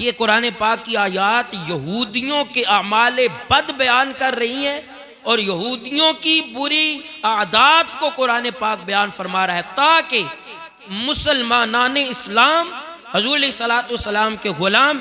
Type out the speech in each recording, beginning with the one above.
ये कुरान पाक की आयात यहूदियों के अमाल बद बयान कर रही हैं और यहूदियों की बुरी आदत को कुरान पाक बयान फरमा रहा है, ताकि मुसलमानान इस्लाम हजूर सल्लल्लाहु के गुलाम,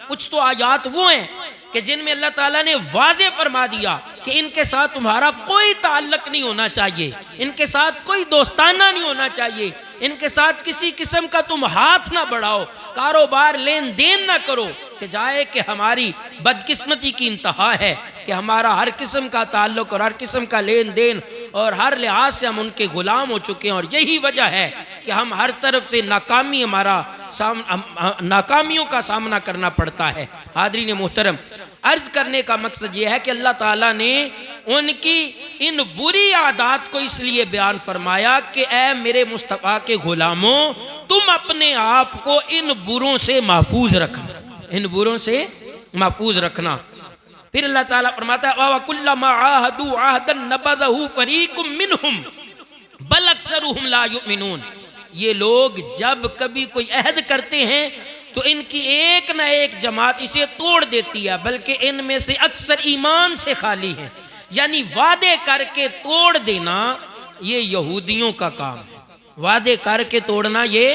कुछ तो आयात वो हैं कि जिनमें अल्लाह ताला ने वाज़े फरमा दिया कि इनके साथ तुम्हारा कोई ताल्लुक नहीं होना चाहिए, इनके साथ कोई दोस्ताना नहीं होना चाहिए, इनके साथ किसी किस्म का तुम हाथ ना बढ़ाओ, कारोबार लेन देन ना करो, कि जाए कि हमारी बदकिस्मती की इंतहा है कि हमारा हर किस्म का ताल्लुक और हर किस्म का लेन देन और हर लिहाज से हम उनके गुलाम हो चुके हैं। और यही वजह है कि हम हर तरफ से नाकामियों का सामना करना पड़ता है। हाज़रीन मोहतरम, अर्ज करने का मकसद यह है कि अल्लाह ताला ने उनकी इन बुरी आदत को इसलिए बयान फरमाया कि ऐ मेरे मुस्तफ़ा के गुलामों, तुम अपने आप को इन बुरों से महफूज रखना, इन बुरों से महफूज रखना। फिर अल्लाह ताला फरमाता है वकुल्लमा आहदू आहदन नबज़हु फरीकुम मिनहुम बल अक्सरुहुम ला युमिनून। ये लोग जब कभी कोई अहद करते हैं तो इनकी एक न एक जमात इसे तोड़ देती है, बल्कि इनमें से अक्सर ईमान से खाली है। यानी वादे करके तोड़ देना ये यहूदियों का काम है। वादे करके तोड़ना, ये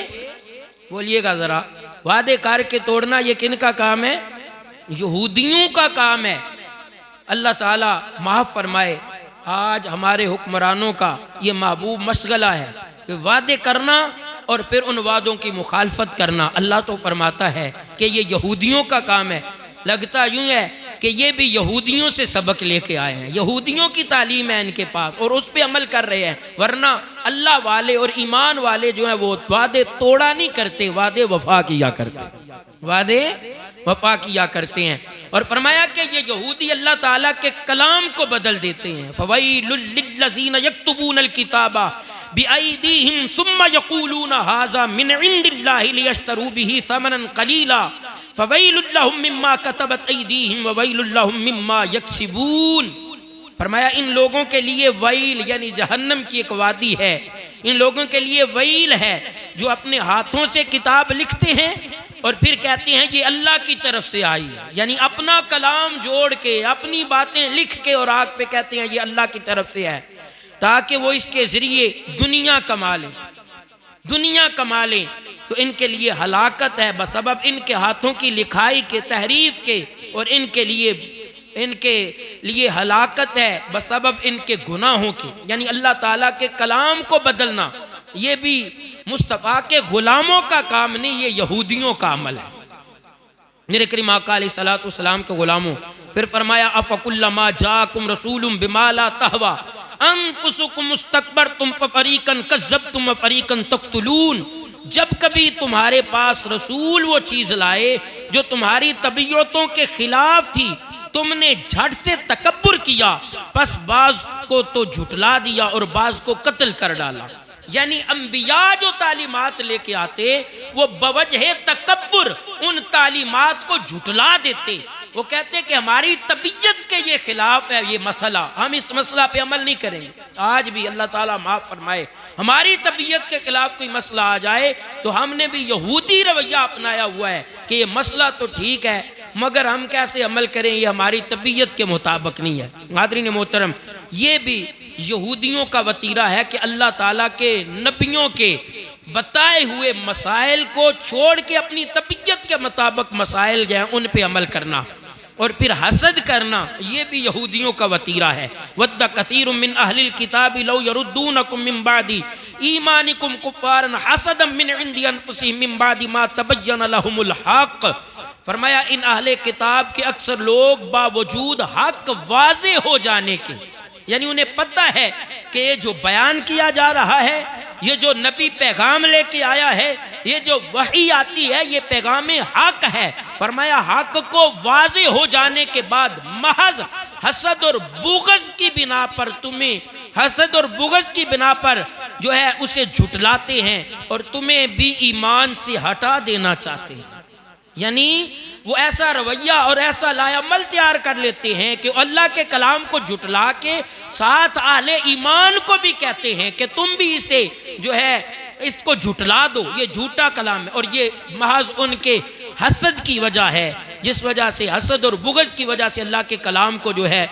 बोलिएगा ज़रा, वादे करके तोड़ना ये किन का काम है? यहूदियों का काम है। अल्लाह ताला माफ़ फरमाए, आज हमारे हुक्मरानों का ये महबूब मशगला है कि वादे करना और फिर उन वादों की मुखालफत करना। अल्लाह तो फरमाता है कि ये यहूदियों का काम है। लगता यूँ है कि ये भी यहूदियों से सबक लेके आए हैं, यहूदियों की तालीम है इनके पास और उस पर अमल कर रहे हैं। वरना अल्लाह वाले और ईमान वाले जो हैं वो वादे तोड़ा नहीं करते, वादे वफा किया करते, वादे वफा किया करते हैं। और फरमाया कि ये यहूदी अल्लाह ताला के कलाम को बदल देते हैं। फवैलुल लिल्लज़ीना यक्तुबूनल किताबा बिअयदीहिम सुम्मा यक़ूलूना हाज़ा मिन इंदिल्लाहि लियश्तरू बिही समनन क़लीला फवैलुल लहुम मिम्मा कतबत अयदीहिम ववैलुल लहुम मिम्मा यक्सिबून। फरमाया इन लोगों के लिए वैल यानी जहन्नम की एक वादी है, इन लोगों के लिए वैल है जो अपने हाथों से किताब लिखते हैं और फिर कहते हैं ये अल्लाह की तरफ से आई है, यानी अपना कलाम जोड़ के अपनी बातें लिख के और आग पे कहते हैं ये अल्लाह की तरफ से है, ताकि वो इसके ज़रिए दुनिया कमा लें, दुनिया कमा लें। तो इनके लिए हलाकत है बसबब इनके हाथों की लिखाई के, तहरीफ के, और इनके लिए हलाकत है बसबब इनके गुनाहों के। यानी अल्लाह ताला के कलाम को बदलना ये भी मुस्तफ़ा के गुलामों का काम नहीं, ये यहूदियों का अमल है। मेरे करीम आका अलैहिस्सलातु वस्सलाम के गुलामों, फिर फरमाया अफ़कुल्लमा जाकुम रसूलुम बिमा ला तहवा अनफुसुकुम मुस्तकबरतुम फरीकन कज़्ज़बतुम व फरीकन तक़्तुलून। जब कभी तुम्हारे पास रसूल वो चीज़ लाए जो तुम्हारी तबीयतों के खिलाफ थी, तुमने झट से तकब्बुर किया, बस बाज को तो झुटला दिया और बाज को कत्ल कर डाला। यानी अंबिया जो तालीमात लेके आते वो बवजह तकब्बुर उन तालीमात को झुटला देते। वो कहते कि हमारी तबीयत के ये खिलाफ है ये मसला, हम इस मसला पे अमल नहीं करेंगे। आज भी अल्लाह ताला माफ़ फरमाए, हमारी तबीयत के खिलाफ कोई मसला आ जाए तो हमने भी यहूदी रवैया अपनाया हुआ है कि ये मसला तो ठीक है मगर हम कैसे अमल करें, ये हमारी तबीयत के मुताबिक नहीं है। हाज़रीन मोहतरम, ये भी यहूदियों का वतीरा है कि अल्लाह ताला के नबियों के बताए हुए मसाइल को छोड़ के अपनी तबीयत के मुताबिक मसाइल जो हैं उन पे अमल करना और फिर हसद करना, ये भी यहूदियों का वतीरा है। वद्दा कसीरुम मिन अहलिल किताबि लौ यरुद्दूनकुम मिन बादी ईमानिकुम कुफ्फारन हसदम मिन इंदी अनफुसिहिम मिन बादी मा तबय्यन लहुमुल हक़। फरमाया इन अहले किताब के अक्सर लोग बावजूद हक वाज़े हो जाने के, यानी उन्हें पता है कि ये जो बयान किया जा रहा है, ये जो नबी पैगाम लेके आया है, ये जो वही आती है ये पैगाम हक है। फरमाया हक को वाज़े हो जाने के बाद महज हसद और बुग़्ज़ की बिना पर, तुम्हें हसद और बुग़्ज़ की बिना पर जो है उसे झुटलाते हैं और तुम्हें भी ईमान से हटा देना चाहते हैं। यानी वो ऐसा रवैया और ऐसा लायामल तैयार कर लेते हैं कि अल्लाह के कलाम को झुटला के साथ आले ईमान को भी कहते हैं कि तुम भी इसे जो है इसको झुटला दो, ये झूठा कलाम है। और ये महज उनके हसद की वजह है, जिस वजह से हसद और बुग़्ज़ की वजह से अल्लाह के कलाम को जो है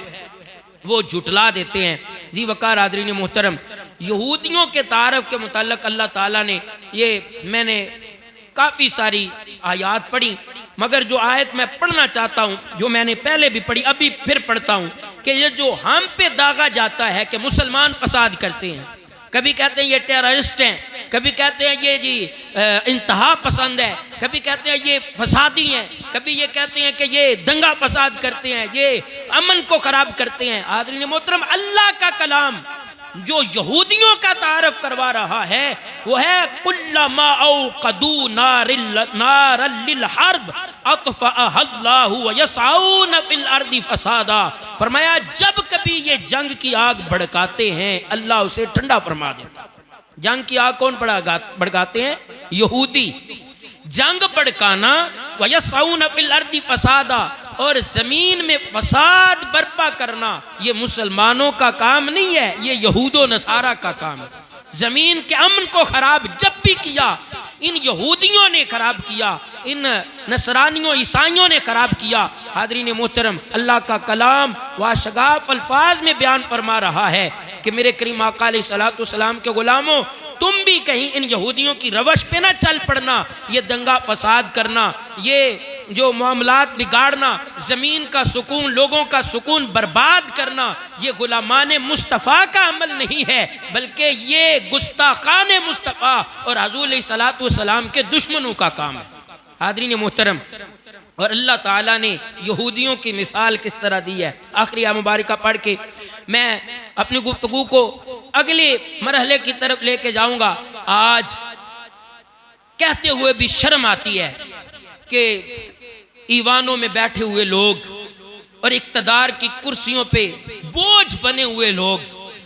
वो झुटला देते हैं। जी वक़ार हाज़रीन मोहतरम, यहूदियों के तारफ़ के मुताल्लिक़ अल्लाह ताला ने ये, मैंने काफ़ी सारी आयात पढ़ी, मगर जो आयत मैं पढ़ना चाहता हूँ, जो मैंने पहले भी पढ़ी अभी फिर पढ़ता हूँ, कि ये जो हम पे दागा जाता है कि मुसलमान फसाद करते हैं, कभी कहते हैं ये टेररिस्ट हैं, कभी कहते हैं ये जी इंतहा पसंद है, कभी कहते हैं ये फसादी हैं, कभी ये कहते हैं कि ये दंगा फसाद करते हैं, ये अमन को ख़राब करते हैं। हाज़रीन मोहतरम, अल्लाह का कलाम जो यहूदियों का तारफ़ करवा रहा है वो है कुल्लमा औक़दू नारल हर्ब अत्फ़अहल्लाहु व यसअऊन फ़िल अर्दि फ़सादा। फरमाया जब कभी ये जंग की आग भड़काते हैं अल्लाह उसे ठंडा फरमा देता। जंग की आग कौन भड़काते हैं? यहूदी। जंग भड़काना व यसअऊन फ़िल अर्दि फ़सादा, और ज़मीन में फसाद बर्पा करना ये मुसलमानों का काम नहीं है, ये यहूदो नसारा का काम है। ज़मीन के अमन को ख़राब जब भी किया इन यहूदियों ने ख़राब किया, इन नसरानियों ईसाइयों ने ख़राब किया। हाज़रीन मोहतरम, अल्लाह का कलाम वाशगाफ अल्फाज में बयान फरमा रहा है कि मेरे करीम आका अलैहिस्सलातु वस्सलाम के ग़ुलामों, तुम भी कहीं इन यहूदियों की रवश पे ना चल पड़ना। ये दंगा फसाद करना, ये जो मामलात बिगाड़ना, ज़मीन का सुकून, लोगों का सुकून बर्बाद करना, ये गुलामान मुस्तफ़ा का अमल नहीं है, बल्कि ये गुस्ताखान मुस्तफ़ा और हुज़ूर अलैहिस्सलातु वस्सलाम के दुश्मनों का काम है। हाज़रीन मोहतरम, और अल्लाह ताला ने यहूदियों की मिसाल किस तरह दी है। आखिरी आयत मुबारका पढ़ के मैं अपनी गुफ्तगू को अगले मरहले की तरफ लेके जाऊंगा। आज कहते हुए भी शर्म आती है कि ईवानों में बैठे हुए लोग और इक़्तिदार की कुर्सियों पे बोझ बने हुए लोग,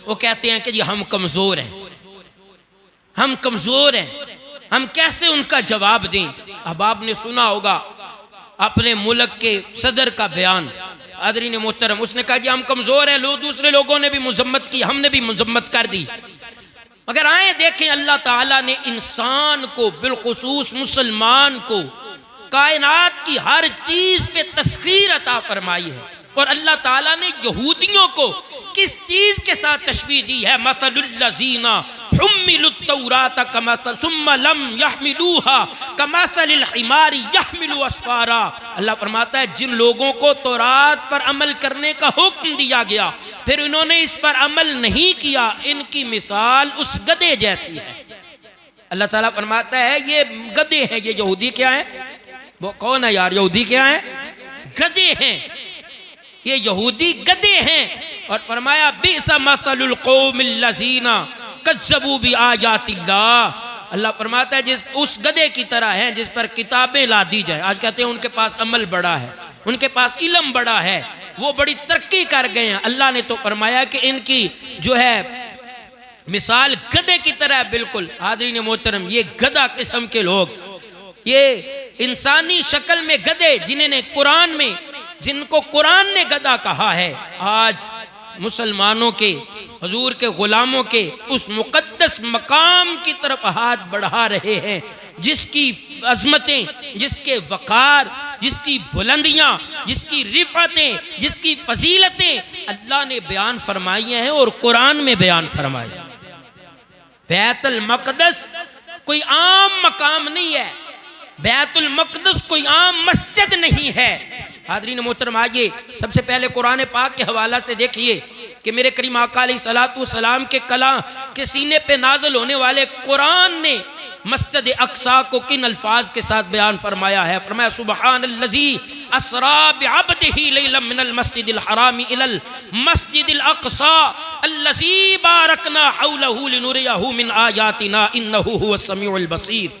वो कहते हैं कि जी हम कमज़ोर हैं, हम कमज़ोर हैं, हम कैसे उनका जवाब दें। अब आपने सुना होगा अपने मुल्क के सदर का बयान। हाज़रीन मोहतरम, उसने कहा जी हम कमज़ोर हैं, लोग दूसरे लोगों ने भी मजम्मत की, हमने भी मजम्मत कर दी। मगर आए देखें, अल्लाह ताला ने इंसान को, बिलखुसूस मुसलमान को, कायनात की हर चीज़ पे तस्खीर अता फरमाई है। और अल्लाह ताला ने यहूदियों को किस चीज़ के साथ तशबीह दी है? मतलुल्लज़ीना हुम्मिलुत तौरात कमसल सुम्मा लम यहमिलूहा कमसलिल हिमारी यहमिलु अस्फारा। अल्लाह फरमाता है जिन लोगों को तौरात पर अमल करने का हुक्म दिया गया फिर इन्होंने इस पर अमल नहीं किया, इनकी मिसाल उस गधे जैसी है। अल्लाह ताला फरमाता है ये गधे हैं। ये यहूदी क्या है? वो कौन है यार? यहूदी क्या है? गधे हैं। ये यहूदी गधे हैं। और फरमाया बिसा मसलुल कौमिल लज़ीना कज़्ज़बू बि आयातिल्लाह। अल्लाह फरमाता है जिस उस गधे की तरह हैं जिस पर किताबें ला दी जाए। आज कहते हैं उनके पास अमल बड़ा है, उनके पास इल्म बड़ा है, वो बड़ी तरक्की कर गए हैं। अल्लाह ने तो फरमाया कि इनकी जो है मिसाल गधे की तरह है। बिल्कुल हाज़रीन मोहतरम, ये गधा किस्म के लोग, ये इंसानी शक्ल में गधे जिनको कुरान ने गधा कहा है, आज मुसलमानों के, हुजूर के गुलामों के उस मुक़द्दस मकाम की तरफ हाथ बढ़ा रहे हैं जिसकी अज़मतें, जिसके वक़ार, जिसकी बुलंदियाँ, जिसकी रिफ़तें, जिसकी फजीलतें अल्लाह ने बयान फरमाई हैं और कुरान में बयान फरमाई। बैतुल मक़दस कोई आम मकाम नहीं है, बैतुल मक़दस कोई आम मस्जिद नहीं है। हाज़रीन मोहतरम, आइए सबसे पहले कुरान पाक के हवाला से देखिए कि मेरे करीम आका अलैहिस्सलातु वस्सलाम के कलाम के सीने पे नाज़िल होने वाले कुरान ने मस्जिद अक़सा को किन अल्फाज के साथ बयान फरमाया है। फरमाया सुबहानल्लज़ी अस्रा बिअब्दिही लैलन मिनल मस्जिदिल हरामी इलल मस्जिदिल अक़सा अल्लज़ी बारकना हौलहू लिनुरियहू मिन आयातिना इन्नहू हुवस समीउल बसीर।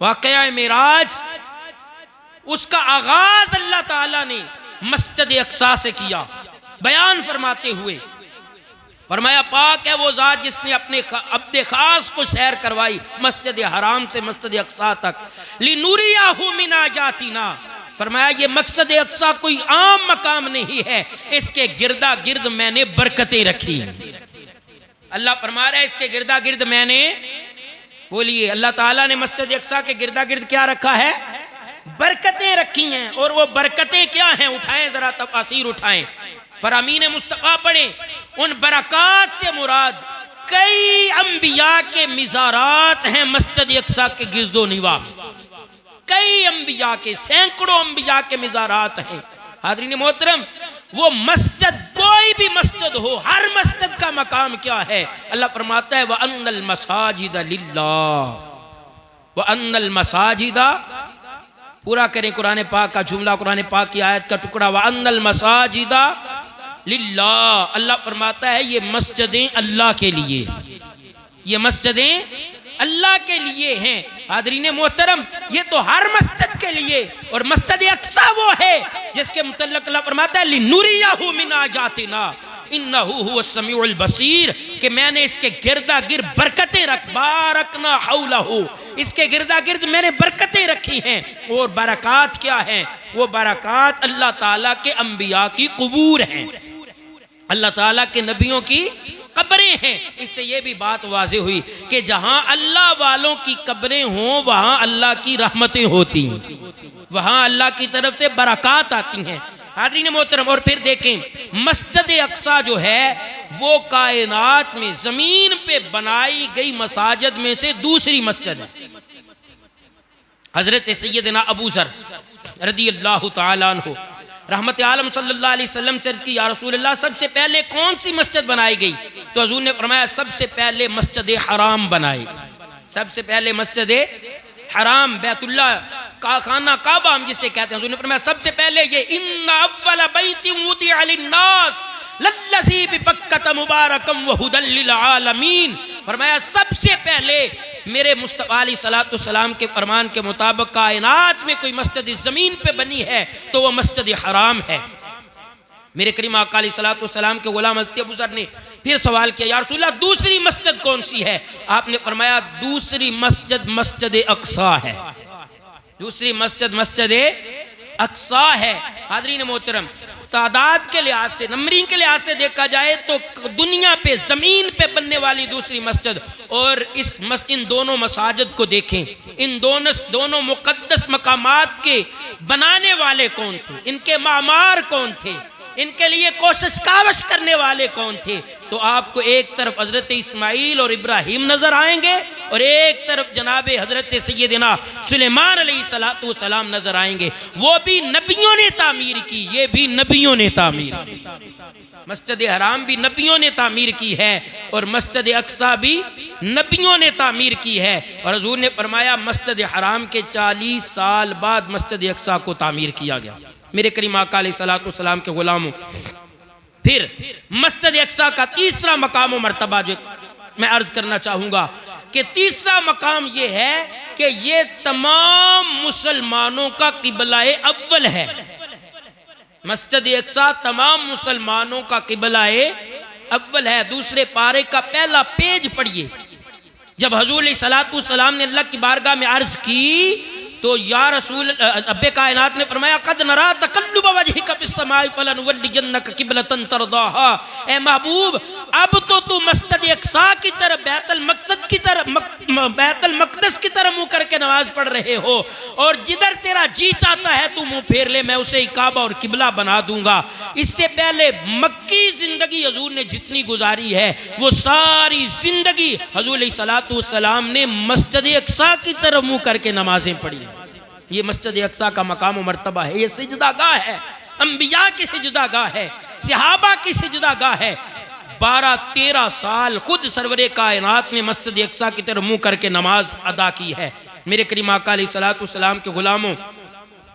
वाक़या मेराज, उसका आगाज अल्लाह ताला ने मस्जिद अक़सा से किया। बयान फरमाते हुए फरमाया पाक है वो ज़ात जिसने अपने अब्दे खास को सैर करवाई मस्जिद हराम से मस्जिद अक़सा तक। लिनुरियहू मिन आयातिना। फरमाया ये मकसद अक़सा कोई आम मकाम नहीं है, इसके गिरदा गिर्द मैंने बरकतें रखी। अल्लाह फरमा रहा है इसके गिरदा गिर्द मैंने, बोलिए, अल्लाह ताला ने मस्जिद अक़सा के गिरदा गिर्द क्या रखा है? बरकतें रखी हैं। और वो बरकतें क्या हैं, उठाएं जरा तफासीर उठाएं, फरामीन मुस्तफ़ा पढ़े। उन बरक़ात से मुराद कई अंबिया के मिज़ारात हैं मस्जिद अक़सा के गिरदो निवा में, कई अंबिया के, सैकड़ों अंबिया के मिज़ारात हैं। हाज़रीन मोहतरम, वो मस्जिद कोई भी मस्जिद हो, हर मस्जिद का मकाम क्या है? अल्लाह फरमाता है व अन्नल मसाजिद लिल्लाह, व अन्नल मसाजिदा, पूरा करें कुरान पाक का जुमला, कुरान पाक की आयत का टुकड़ा, व अन्नल मसाजिदा लिल्लाह। अल्लाह फरमाता है ये मस्जिदें अल्लाह के लिए, ये मस्जिदें अल्लाह के लिए हैं। हाज़रीन मोहतरम, ये तो हर मस्जिद के लिए। और मस्जिद अक़सा वो है जिसके मुतल्लिक़ अल्लाह फरमाता है लिनुरियहु मिन आयातिना इन्नहु हुवस समीउल बसीर, कि मैंने इसके गिरदा गिर्द बरकतें रख, बारकना हौलहु, इसके गिरदा गिर्द मैंने बरकतें रखी हैं। और बरक़ात क्या हैं? वो बरक़ात अल्लाह ताला के अंबिया की क़ुबूर हैं, अल्लाह ताला के नबियों की कब्रें हैं। इससे ये भी बात वाज़े हुई कि जहाँ अल्लाह वालों की कब्रें हों वहाँ अल्लाह की रहमतें होती हैं, वहाँ अल्लाह की तरफ से बरक़ात आती हैं। हाज़रीन मोहतरम, और फिर देखें मस्जिद अक़सा जो है वो कायनात में ज़मीन पे बनाई गई मसाजिद में से दूसरी मस्जिद है। हज़रत सैयदना अबू ज़र रज़ियल्लाहु तआला अन्हु रहमत आलम सल्लल्लाहु अलैहि वसल्लम से अर्ज़ की, या रसूल अल्लाह सबसे पहले कौन सी मस्जिद बनाई गई? तो हुज़ूर ने फरमाया सबसे पहले मस्जिद हराम बनाई, सबसे पहले मस्जिद हराम, बैतुल्ला का खाना काबा हम जिसे कहते हैं। हुज़ूर ने फरमाया सबसे पहले ये इन्ना अव्वल बैतिन वुदिअ लिन्नास लल्लज़ी बिबक्कत मुबारकम व हुदल लिल आलमीन। फरमाया सबसे पहले मेरे मुस्तफ़ा अलैहि सलाम के फरमान के मुताबिक कायनात में कोई मस्जिद इस ज़मीन पे बनी है तो वह मस्जिद हराम है। मेरे करीम आका अलैहि सलाम के गुलाम हज़रत अबू ज़र ने फिर सवाल किया, या रसूलल्लाह दूसरी मस्जिद कौन सी है? आपने फरमाया दूसरी मस्जिद मस्जिद अक़सा है, दूसरी मस्जिद मस्जिद अक़सा है। हाज़रीन मोहतरम, तादाद के लिहाज से, नंबरिंग के लिहाज से देखा जाए तो दुनिया पे ज़मीन पे बनने वाली दूसरी मस्जिद और इस मस्जिद, इन दोनों मसाजिद को देखें, इन दोनों मुक़द्दस मकामात के बनाने वाले कौन थे, इनके मामार कौन थे, इनके लिए कोशिश कावश करने वाले कौन थे? तो आपको एक तरफ हज़रत इस्माइल और इब्राहिम नज़र आएंगे और एक तरफ जनाब हज़रत सैयदना सुलेमान अलैहिस्सलाम नज़र आएंगे। वो भी नबियों ने तामीर की, ये भी नबियों ने तामीर की। मस्जिद हराम भी नबियों ने तामीर की है और मस्जिद अक़सा भी नबियों ने तामीर की है। और हुज़ूर ने फरमाया मस्जिद हराम के 40 साल बाद मस्जिद अक़सा को तामीर किया गया। मेरे करीम आका अलैहिस्सलाम के गुलामों, फिर मस्जिद अक़सा का तीसरा मकाम और मर्तबा जो मैं अर्ज़ करना चाहूँगा कि तीसरा मकाम ये है कि ये तमाम मुसलमानों का क़िबला-ए अव्वल है। मस्जिद अक़सा तमाम मुसलमानों का क़िबला-ए अव्वल है। दूसरे पारे का पहला पेज पढ़िए। जब हुज़ूर अलैहिस्सलाम ने अल्लाह की बारगाह में अर्ज़ की तो या रसूल रब्बे कायनात ने फरमाया कद नरा तकल्लुब वजहिका फिस समाई फलनुवल्लिजन्नका क़िबलतन तरदाहा। ए महबूब, अब तो तू मस्जिद अक़सा की तरफ, बैतुल मक़दस की तरफ मुँह करके नमाज पढ़ रहे हो और जिधर तेरा जी चाहता है तू मुँह फेर ले, मैं उसे काबा और किबला बना दूंगा। इससे पहले मक्की ज़िंदगी हुज़ूर ने जितनी गुजारी है वो सारी ज़िंदगी हुज़ूर अलैहिस्सलाम ने मस्जिद अक़सा की तरफ मुँह करके नमाजें पढ़ी। ये मस्जिद अक़सा का मकाम व मर्तबा है, ये सिजदागाह है, अंबिया की सिजदागाह है, सहाबा की सिजदागाह है। 12-13 साल खुद सरवरे कायनात ने मस्जिद अक़सा की तरफ मुँह करके नमाज अदा की है। मेरे करीम आका अलैहिस्सलाम के गुलामों,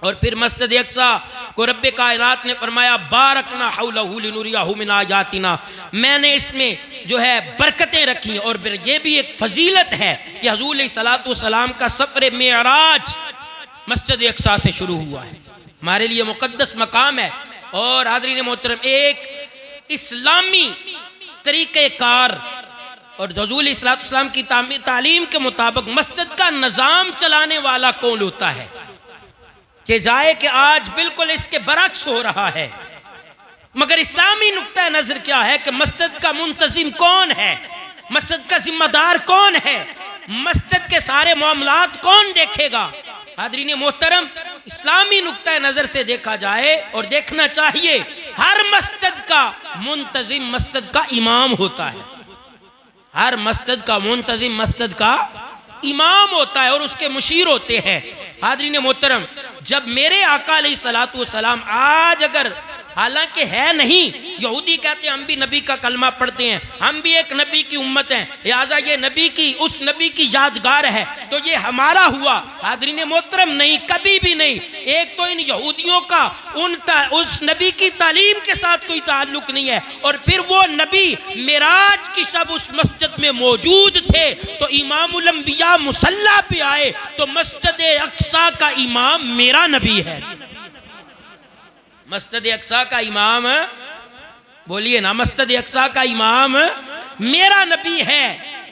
और फिर मस्जिद अक़सा को रब्बे कायनात ने फरमाया बारकना हौलहु लिनुरियहु मिन आयातिना, मैंने इसमें जो है बरकतें रखी। और फिर ये भी एक फजीलत है कि हुज़ूर अलैहिस्सलाम का सफ़र मेराज मस्जिद अक़सा से शुरू हुआ है, हमारे लिए मुक़द्दस मकाम है। और हाज़रीन मोहतरम, एक इस्लामी तरीक़ेकार और हुज़ूर अलैहिस्सलाम की तालीम के मुताबिक मस्जिद का निज़ाम चलाने वाला कौन होता है कि जाए कि आज बिल्कुल इसके बरक्स हो रहा है। मगर इस्लामी नुक्ता नज़र क्या है कि मस्जिद का मुंतज़िम कौन है, मस्जिद का जिम्मेदार कौन है, मस्जिद के सारे मामलात कौन देखेगा। हाज़रीन मोहतरम, इस्लामी नुक्ता नज़र से देखा जाए और देखना चाहिए, हर मस्जिद का मुंतजिम मस्जिद का इमाम होता है। हर मस्जिद का मुंतजिम मस्जिद का इमाम होता है और उसके मुशीर होते हैं। हाज़रीन मोहतरम, जब मेरे आका अलैहिस्सलातु वस्सलाम आज अगर, हालांकि है नहीं, यहूदी कहते हैं हम भी नबी का कलमा पढ़ते हैं, हम भी एक नबी की उम्मत हैं, लिहाजा ये नबी की, उस नबी की यादगार है, तो ये हमारा हुआ। हाज़रीन मोहतरम, नहीं, कभी भी नहीं। एक तो इन यहूदियों का उस नबी की तालीम के साथ कोई ताल्लुक नहीं है, और फिर वो नबी मेराज की शब उस मस्जिद में मौजूद थे, तो इमामुल अंबिया मुसल्ला पे आए तो मस्जिद अक्सा का इमाम मेरा नबी है। मस्जिद अक्सा का इमाम, बोलिए ना, मस्जिद अक्सा का इमाम मेरा नबी है।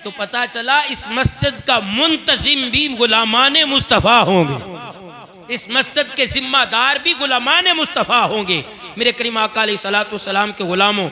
तो पता चला इस मस्जिद का मुंतजिम भी गुलामाने मुस्तफ़ा होंगे, इस मस्जिद के जिम्मेदार भी गुलामाने मुस्तफ़ा होंगे। मेरे करीम आका अलैहिस्सलातु वस्सलाम के गुलामों,